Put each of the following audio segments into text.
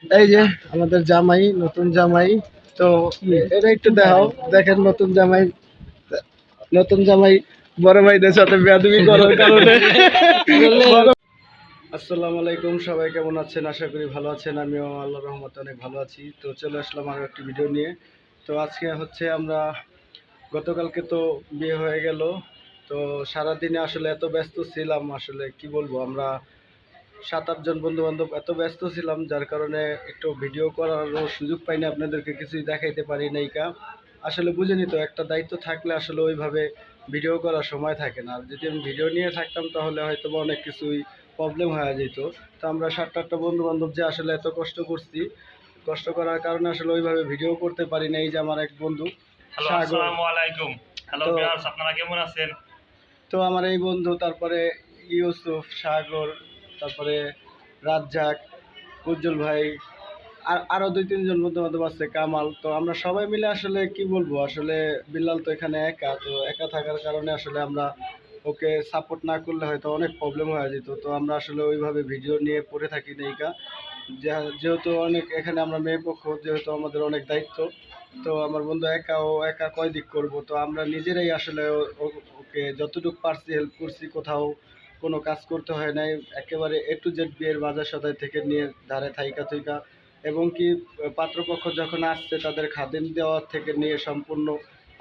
এই যে আমাদের জামাই, নতুন জামাই। তো এটা একটু দেখাও, দেখেন নতুন জামাই। নতুন জামাই বড় ভাইদের সাথে বেয়াদবি করার কারণে আসসালামু আলাইকুম, সবাই কেমন আছেন? আশা করি ভালো আছেন। আমিও আল্লাহর রহমতে অনেক ভালো আছি। তো চলে আসলাম আরও একটি ভিডিও নিয়ে। তো আজকে হচ্ছে আমরা গতকালকে তো বিয়ে হয়ে গেল। তো সারাদিনে আসলে এত ব্যস্ত ছিলাম, আসলে কি বলবো, আমরা 7-8 জন বন্ধু বান্ধব এত ব্যস্ত ছিলাম, যার কারণে একটু ভিডিও করারও সুযোগ পাইনি, আপনাদেরকে কিছুই দেখাইতে পারি নাই। আসলে বুঝেনি তো, একটা দায়িত্ব থাকলে আসলে ওইভাবে ভিডিও করার সময় থাকে না। আর যদি আমি ভিডিও নিয়ে থাকতাম তাহলে হয়তো বা অনেক কিছুই প্রবলেম হয়ে যেত। তো আমরা 7-8টা বন্ধু বান্ধব যে আসলে এত কষ্ট করছি, কষ্ট করার কারণে আসলে ওইভাবে ভিডিও করতে পারি না। এই যে আমার এক বন্ধু আসসালামু আলাইকুম। হ্যালো ভিউয়ার্স, আপনারা কেমন আছেন? তো আমার এই বন্ধু, তারপরে ইউসুফ, সাগর, তারপরে রাজ্জাক, উজ্জ্বল ভাই, আর আরও 2-3 জন বন্ধু বান্ধব আছে, কামাল। তো আমরা সবাই মিলে আসলে কি বলবো, আসলে বিল্লাল তো এখানে একা, তো একা থাকার কারণে আসলে আমরা ওকে সাপোর্ট না করলে হয়তো অনেক প্রবলেম হয়ে যেত। তো আমরা আসলে ওইভাবে ভিডিও নিয়ে পড়ে থাকি না। যেহেতু অনেক এখানে আমরা মেয়ে পক্ষ, যেহেতু আমাদের অনেক দায়িত্ব। তো আমার বন্ধু একা, ও একা কয় দিক করবো, তো আমরা নিজেরাই আসলে ওকে যতটুকু পারছি হেল্প করছি। কোথাও কোনো কাজ করতে হয় নাই, একেবারে A to Z বিয়ের বাজার সদাই থেকে নিয়ে ধারে থাইকা থুইকা, এবং কি পাত্রপক্ষ যখন আসছে তাদের খাদিম দেওয়ার থেকে নিয়ে সম্পূর্ণ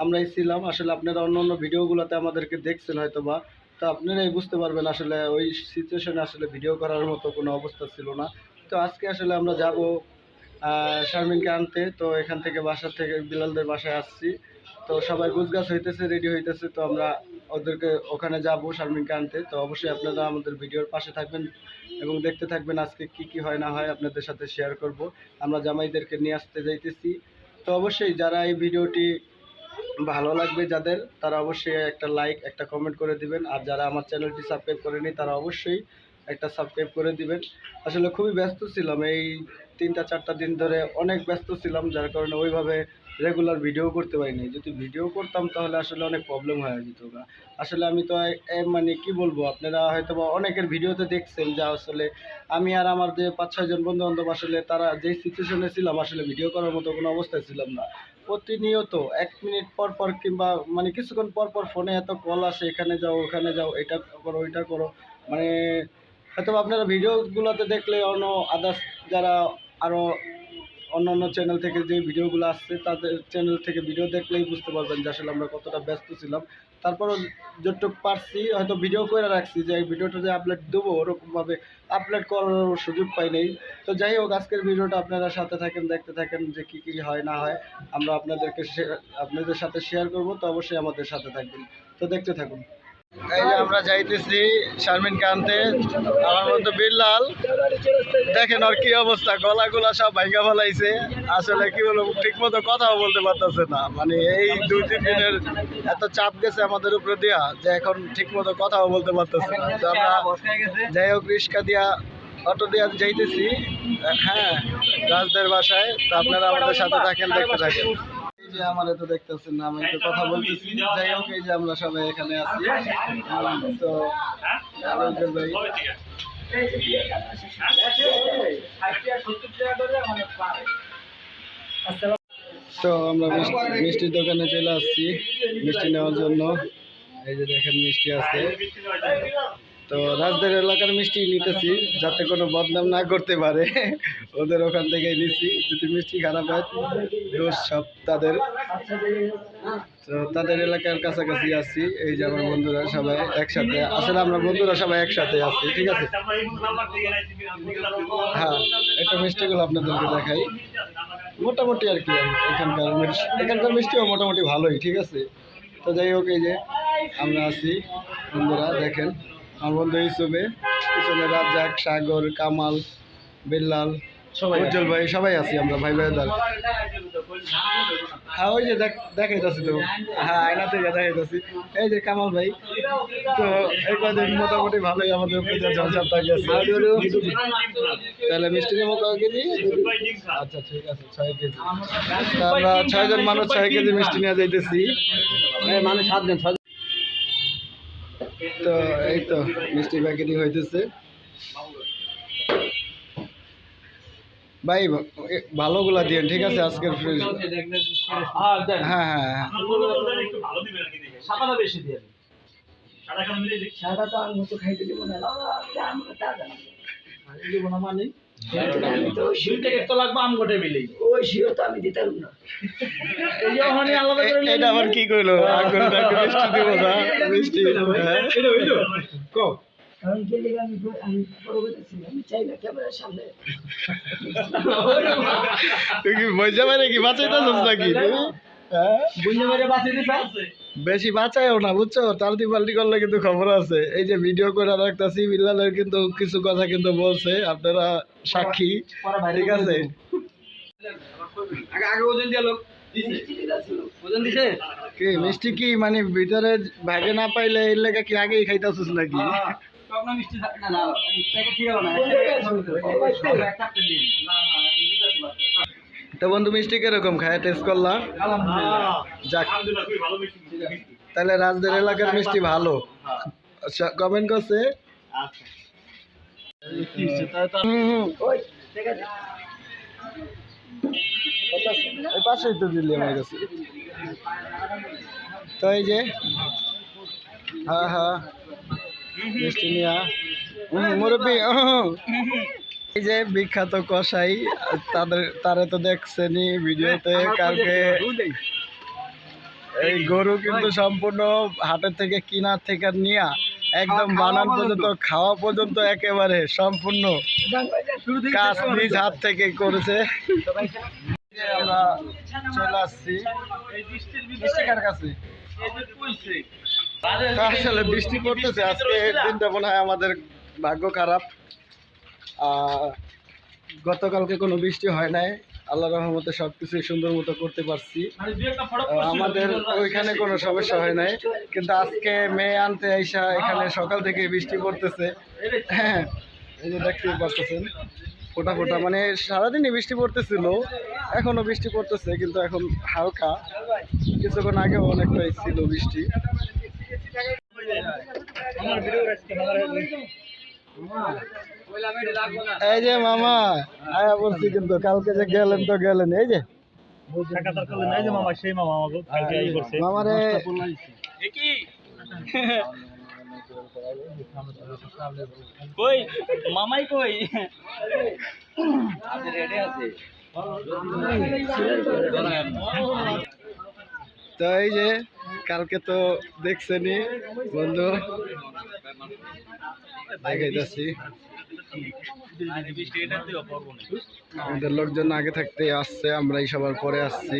আমরাই ছিলাম। আসলে আপনারা অন্য অন্য ভিডিওগুলোতে আমাদেরকে দেখছেন হয়তো বা, তো আপনারাই বুঝতে পারবেন আসলে ওই সিচুয়েশনে আসলে ভিডিও করার মতো কোনো অবস্থা ছিল না। তো আজকে আসলে আমরা যাব শারমিনকে আনতে। তো এখান থেকে বাসা থেকে বিলালদের বাসায় আসছি। তো সবাই গুছগাছ হইতেছে, রেডি হইতেছে। তো আমরা ওদেরকে ওখানে যাব শারমিনকে আনতে। তো অবশ্যই আপনারা আমাদের ভিডিওর পাশে থাকবেন এবং দেখতে থাকবেন আজকে কি কি হয় না হয়, আপনাদের সাথে শেয়ার করব। আমরা জামাইদেরকে নিয়ে আসতে যাইতেছি। তো অবশ্যই যারা এই ভিডিওটি ভালো লাগবে যাদের, তারা অবশ্যই একটা লাইক, একটা কমেন্ট করে দিবেন। আর যারা আমার চ্যানেলটি সাবস্ক্রাইব করেনি তারা অবশ্যই একটা সাবস্ক্রাইব করে দিবেন। আসলে খুবই ব্যস্ত ছিলাম, এই 3-4টা দিন ধরে অনেক ব্যস্ত ছিলাম, যার কারণে ওইভাবে রেগুলার ভিডিও করতে পারিনি। যদি ভিডিও করতাম তাহলে আসলে অনেক প্রবলেম হয়ে যেত না। আসলে আমি তো মানে কি বলবো, আপনারা হয়তো বা অনেকের ভিডিওতে দেখছেন যে আসলে আমি আর আমার যে 5-6 জন বন্ধু বান্ধব, আসলে তারা যেই সিচুয়েশনে ছিলাম, আসলে ভিডিও করার মতো কোনো অবস্থায় ছিলাম না। প্রতিনিয়ত 1 মিনিট পর পর কিংবা মানে কিছুক্ষণ পর পর ফোনে এত কল আসে, এখানে যাও ওখানে যাও, এটা করো ওইটা করো। মানে হয়তো আপনারা ভিডিওগুলোতে দেখলে অন্য আদার্স যারা আরও অন্য অন্য চ্যানেল থেকে যে ভিডিওগুলো আসছে, তাদের চ্যানেল থেকে ভিডিও দেখলেই বুঝতে পারবেন যে আসলে আমরা কতটা ব্যস্ত ছিলাম। তারপরও যতটুকু পারছি হয়তো ভিডিও করে রাখছি, যে এই ভিডিওটা যে আপলোড দেবো ওরকমভাবে আপলোড করার সুযোগ পাই নাই। তো যাই হোক, আজকের ভিডিওটা আপনারা সাথে থাকেন, দেখতে থাকেন যে কী কী হয় না হয়, আমরা আপনাদের সাথে শেয়ার করব। তো অবশ্যই আমাদের সাথে থাকবেন, তো দেখতে থাকুন। এই যে আমরা যাইতেছি শারমিনকে আনতে। আমার মতো বিল্লাল, দেখেন ওর কি অবস্থা, গলা সব ভাঙ্গা ফেলাইছে। আসলে কি বলবো, ঠিক মতো কথাও বলতে পারতেছে না। মানে এই 2-3 দিনের এত চাপ গেছে আমাদের উপরে দিয়া, যে এখন ঠিক মতো কথাও বলতে পারতেছে না। তো আমরা যাই হোক রিক্সা দিয়া, অটো দিয়া যাইতেছি, হ্যাঁ, রাজদের বাসায়। তো আপনারা আমাদের সাথে থাকেন, দেখতে থাকেন। এই যে আমার এত দেখতেছেন না, আমি একটু কথা বলতেছি। যাই হোক, এই যে আমরা সবাই এখানে আছি। তো রঞ্জন ভাই, তো আমরা মিষ্টির দোকানে চলে আসছি মিষ্টি নেওয়ার জন্য। এই যে দেখেন মিষ্টি আছে। তো রাজদের এলাকার মিষ্টি নিতেছি, যাতে কোনো বদনাম না করতে পারে, ওদের ওখান থেকে নিচ্ছি। যদি মিষ্টি খারাপ হয়, দোষ সব তাদের। তো তাদের এলাকার কাছাকাছি আছি। এই যে আমার বন্ধুরা সবাই একসাথে, আসলে আমরা বন্ধুরা সবাই একসাথে আছি, ঠিক আছে। হ্যাঁ, একটা মিষ্টিগুলো আপনাদেরকে দেখাই, মোটামুটি আর কি। এখানকার মিষ্টিও মোটামুটি ভালোই, ঠিক আছে। তো যাই হোক, এই যে আমরা আছি বন্ধুরা, দেখেন আমার বন্ধু হিসেবে পিছনে রাজ্জাক, সাগর, কামাল, বিল্লাল, উজ্জ্বল ভাই, সবাই আছি আমরা ভাই ভাইদার। হ্যাঁ, ওই যে দেখাইতেছি তো, হ্যাঁ আয়না থেকে দেখাইতেছি। এই যে কামাল ভাই। তো এই কদিন মোটামুটি ভালোই আমাদের পূজা ঝলঝাপ থাকিয়েছে। তাহলে মিষ্টি নেবো কয় কেজি? আচ্ছা ঠিক আছে, 6 কেজি। আমরা 6 জন মানুষ 6 কেজি মিষ্টি নিয়ে যাইতেছি। মানে 7 জন। তো এই তো মিষ্টি প্যাকেটিং হইতেছে। ভাই ভালোগুলা দিন, ঠিক আছে? আজকের ফ্রিজ, হ্যাঁ হ্যাঁ হ্যাঁ। একটু ভালো দিবেন আর কি দেখে। সাদাটা বেশি দিয়ে সাদা কালো মিলে দিই। সাদা তো আমি তো খাইতে দিব না দিব না মানে তো লাগবে আম গোটে মিলেই ওই শিও তো আমি দিতাম না এই যে ওখানে আলাদা করে এটা আবার কি কইলো? আঙ্গুর ডাকে মিষ্টি দিব না, মিষ্টি হ্যাঁ। এটা হইলো কো আমি গেলে আমি পরবর্তী আমি চাই না ক্যামেরার সামনে তুই কি মজা মারে কি বাঁচাইতেছিস নাকি তুই? হ্যাঁ? বুঝে মেরে বাঁচিয়ে দিবা বেশি বাঁচায়ও না, বুঝছো? টালতি পাল্টি করলে কিন্তু খবর আছে। এই যে ভিডিও করে রাখতেছি, বিল্লালের কিন্তু কিছু কথা কিন্তু বলছে, আপনারা সাক্ষী, ঠিক আছে? আগে আগে ওজন দিয়ে লোক ওজন দিছে কি মিষ্টি কি মানে ভিতরে ভাগে না পাইলে এর লেগে কি আগেই খাইতেছিস নাকি? আপনার মিষ্টি না না প্যাকেট ঠিক হবে না একটা দিন না না তো বন্ধু মিষ্টি কিরকম খায় টেস্ট করলা? আলহামদুলিল্লাহ যাক, আলহামদুলিল্লাহ খুবই ভালো মিষ্টি। তাহলে রাজদের এলাকার মিষ্টি ভালো। কমেন্ট করছে। ওই ঠিক আছে এই পাশেই তো দিল্লি আমার কাছে। তো এই যে হ্যাঁ হ্যাঁ মিষ্টি নিয়া মুরব্বী এই যে বিখ্যাত কসাই, তারা তো দেখছেনি ভিডিওতে। কালকে এই গরু কিন্তু সম্পূর্ণ হাটের থেকে কিনার থেকে নিয়া একদম বানান পর্যন্ত, খাওয়া পর্যন্ত একেবারে সম্পূর্ণ কাজ নিজ হাত থেকে করেছে। আমরা চলে আসছি মিষ্টি কার কাছে। আসলে বৃষ্টি পড়তেছে আজকে, দিনটা মনে হয় আমাদের ভাগ্য খারাপ। গতকালকে কোনো বৃষ্টি হয় নাই, আল্লাহর রহমতে সবকিছু সুন্দর মতো করতে পারছি। আমাদের ওইখানে কোনো সমস্যা হয় নাই, কিন্তু আজকে মেয়ে আনতে আইসা এখানে সকাল থেকে বৃষ্টি পড়তেছে। হ্যাঁ এই যে দেখতেই পাচ্ছেন ফোটা ফোটা, মানে সারাদিনই বৃষ্টি পড়তেছিল, এখনো বৃষ্টি পড়তেছে কিন্তু এখন হালকা, কিছুক্ষণ আগেও অনেকটাই ছিল বৃষ্টি। এই যে মামা আয়া বলছি, কিন্তু কালকে যে গেলেন তো গেলেন, এই যে মামা সেই মামা আমাকে কালকে এই করছে। মামারে কই মামাই কই? তো এই যে কালকে তো দেখছেনি বন্ধু, দেখাইতেছি আমাদের লোকজন আগে থাকতে আসছে, আমরাই সবার পরে আসছি।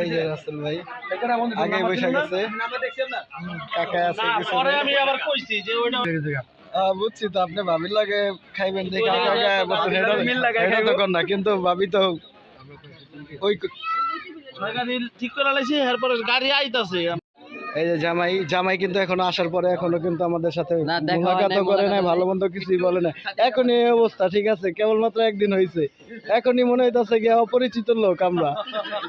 এই যে রাসেল ভাই আগে বসে গেছে, কাকা আছে কিছু নেই। বুঝছি তো, আপনি ভাবির লাগে খাইবেন দেখে আগে আগে বলছেন, এটা তো কর না, কিন্তু ভাবি তো ওই ঠিক করে লাইছি এরপরে গাড়ি আইতাছে এই যে জামাই কিন্তু এখনো আসার পরে এখনো কিন্তু আমাদের সাথে মোলাকাতও করে নাই, ভালো মন্দ কিছুই বলে না। এখনই এই অবস্থা, ঠিক আছে? কেবলমাত্র একদিন হয়েছে, এখনই মনে হইতাছে গিয়ে অপরিচিত লোক আমরা,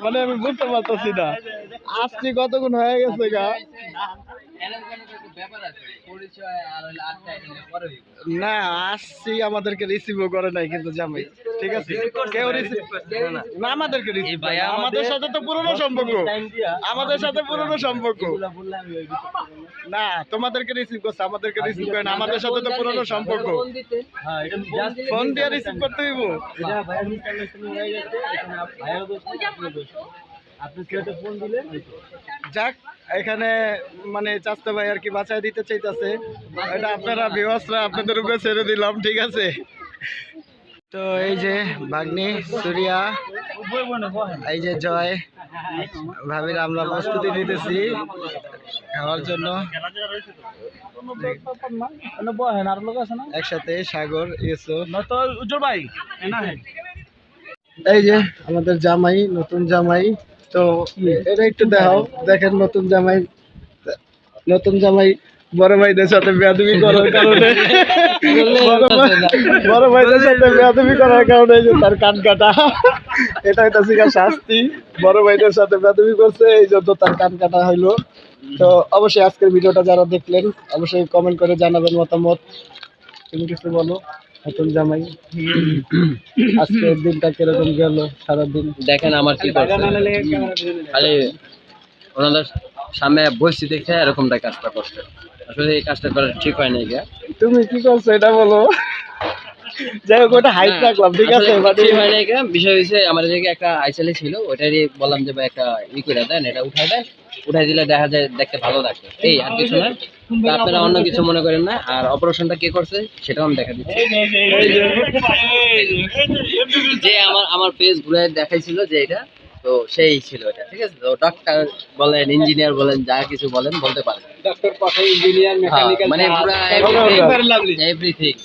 মানে আমি বুঝতে পারতেছি না আসছি কতক্ষণ হয়ে গেছে গা। না আসছি, আমাদেরকে রিসিভও করে নাই কিন্তু জামাই, ঠিক আছে? কেউ রিসিভ না, আমাদেরকে রিসিভ, আমাদের সাথে তো পুরনো সম্পর্ক, আমাদের সাথে পুরনো সম্পর্ক না। তোমাদেরকে রিসিভ করছে, আমাদেরকে রিসিভ করে না, আমাদের সাথে তো পুরনো সম্পর্ক। ফোন দিয়ে রিসিভ করতে হইব। যাক, এখানে মানে চাচা ভাই আর কি বাঁচাই দিতে চাইতেছে, এটা আপনারা ভিউয়ার্সরা আপনাদের উপরে ছেড়ে দিলাম, ঠিক আছে? তো এই যে ভাগ্নি সুরিয়া, এই যে জয় ভাবির, আমরা প্রস্তুতি নিতেছি খাওয়ার জন্য। একসাথে সাগর, ইউসুফ, উজ্জ্বল ভাই এই যে আমাদের জামাই, নতুন জামাই। তো এটা একটু দেখাও, দেখেন নতুন জামাই বড় ভাইদের সাথে বেয়াদবি করার কারণে, বড় ভাইদের সাথে বেয়াদবি করার কারণে যে তার কান কাটা, এটা হইতাছে শাস্তি। বড় ভাইদের সাথে বেয়াদবি করছে, এই জন্য তার কান কাটা হইলো। তো অবশ্যই আজকের ভিডিওটা যারা দেখলেন অবশ্যই কমেন্ট করে জানাবেন মতামত। তুমি কিছু বলো? নতুন জামাই। আজকের দিনটা কিরকম গেল সারাদিন? দেখেন আমার কি করছে, খালি ওনাদের সামনে বসছি দেখে এরকমটা কাজটা করছে। আসলে এই কাজটা করা ঠিক হয় না। তুমি কি করছো এটা বলো। যাই হোক ওটা হাইট রাখলাম, ঠিক আছে। ঠিক হয় না। বিষয় হয়েছে আমার এদিকে একটা আইসালি ছিল, ওইটারই বললাম যে ভাই একটা করে দেন, এটা উঠাই দেন, উঠাই দিলে দেখা যায় দেখতে ভালো লাগে, এই আর কিছু না। তো আপনারা অন্য কিছু মনে করেন না। আর অপারেশনটা কে করছে সেটাও আমি দেখা দিচ্ছি। যে আমার ফেস ঘুরে দেখাইছিল যে এটা, তো সেই ছিল এটা, ঠিক আছে। তো ডাক্তার বলেন, ইঞ্জিনিয়ার বলেন, যা কিছু বলেন বলতে পারেন, ডক্টর পাঠাই ইঞ্জিনিয়ার মানে পুরো এভরিথিং।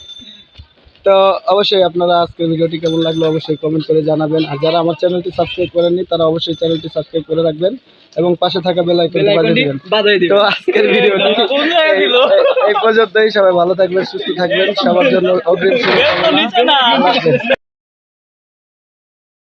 তো অবশ্যই আপনারা আজকের ভিডিওটি কেমন লাগলো অবশ্যই কমেন্ট করে জানাবেন। আর যারা আমার চ্যানেলটি সাবস্ক্রাইব করেননি তারা অবশ্যই চ্যানেলটি সাবস্ক্রাইব করে রাখবেন এবং পাশে থাকা বেল আইকনটি বাজিয়ে দিবেন। তো আজকের ভিডিওটি এই পর্যন্তই। সবাই ভালো থাকবেন, সুস্থ থাকবেন, সবার জন্য অগ্রিম শুভকামনা।